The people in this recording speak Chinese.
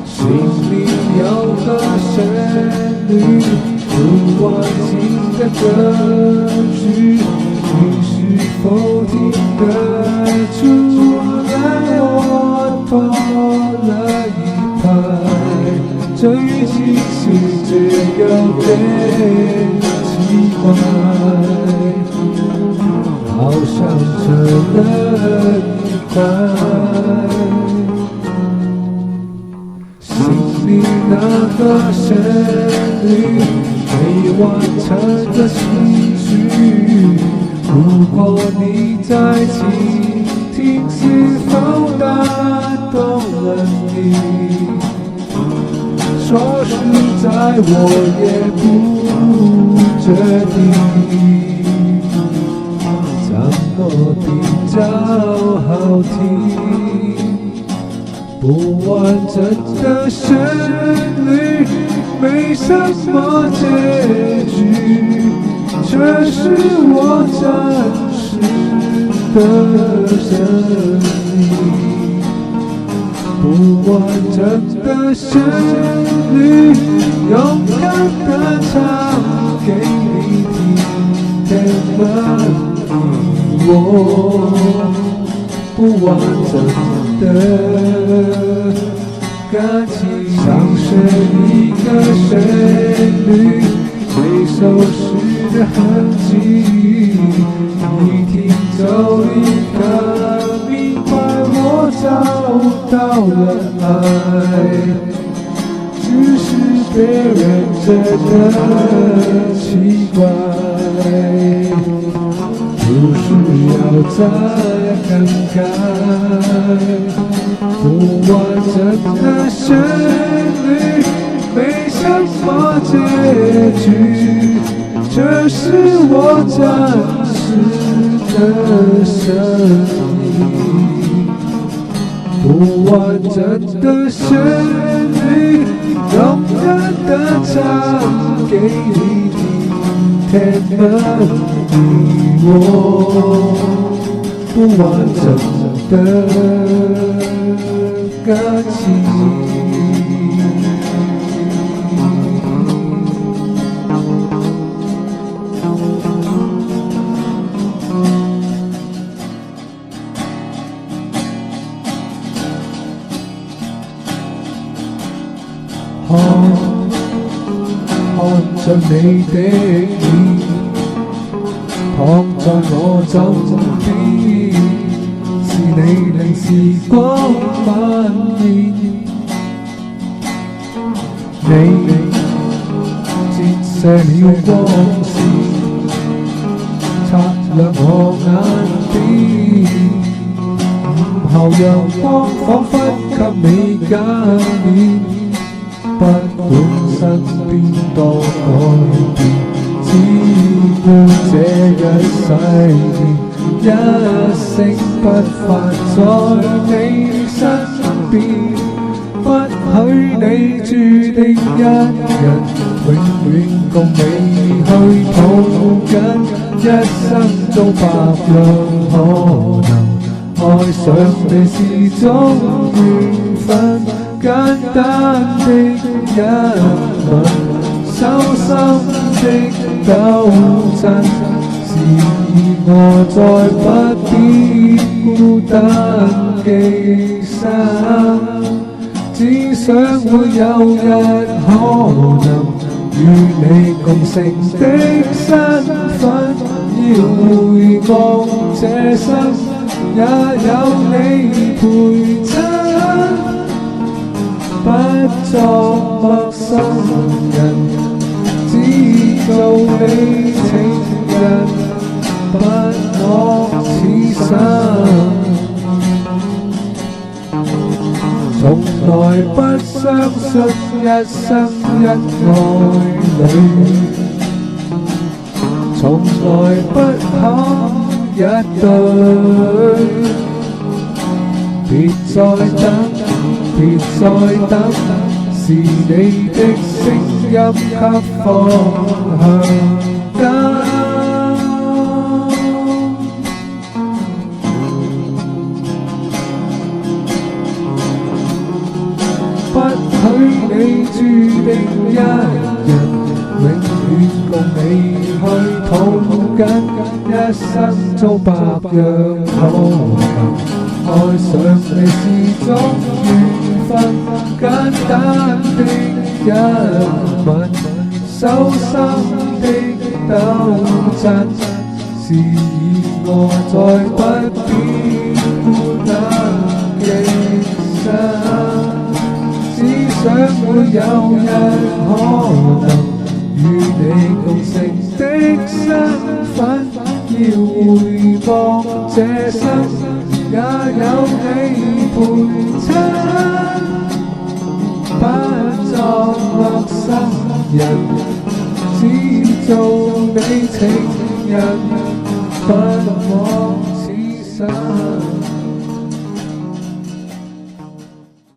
心里有个旋律，不完整的歌曲，你是否听得出来？我多了一拍，这语气是只有点奇怪，好像成了一块。心里那个旋律，没完成的情绪，如果你在倾听，是否打动了你？说实在，我也不确定，怎么比较好听？不完整的旋律，没什么结局，却是我真实的声音。不完整的旋律，勇敢地唱给你听，填满你我不完整的感情，像是一个旋律，被收拾的痕迹，一听就立刻明白，我找到了爱，只是别人觉得奇怪，不需要再感慨。不完整的旋律，没什么结局，这是我真实的声音。不完整的旋律，勇敢地唱给你听，填满你我不完整的感情。看着你的臉，躺在我枕邊，是你令時光蔓延，你折射了光線，擦亮我眼邊，午後陽光彷彿給你加冕。不管身邊多改變，只顧這一世年，一聲不發在你身邊，不許你注定一人，永遠共你去抱緊，一生中百樣可能，愛上你是種緣分。簡單的一吻，手心的抖震，示意我再不必孤單寄生，只想會有日可能與你共成的身份，要回望這生也有你陪襯。不作陌生人，只做你情人，不我此生。從來不相信一生一愛侶，從來不肯一對，別再等。別再等，是你的聲音給方向燈。緊一生中百樣可能，愛上你是種緣分，簡單的一吻，手心的抖震，是意外再不必孤單寄生。只想會有日可能與你共成的身份，要回報這生也有你陪襯，不作陌生人，只做你情人，不枉此生。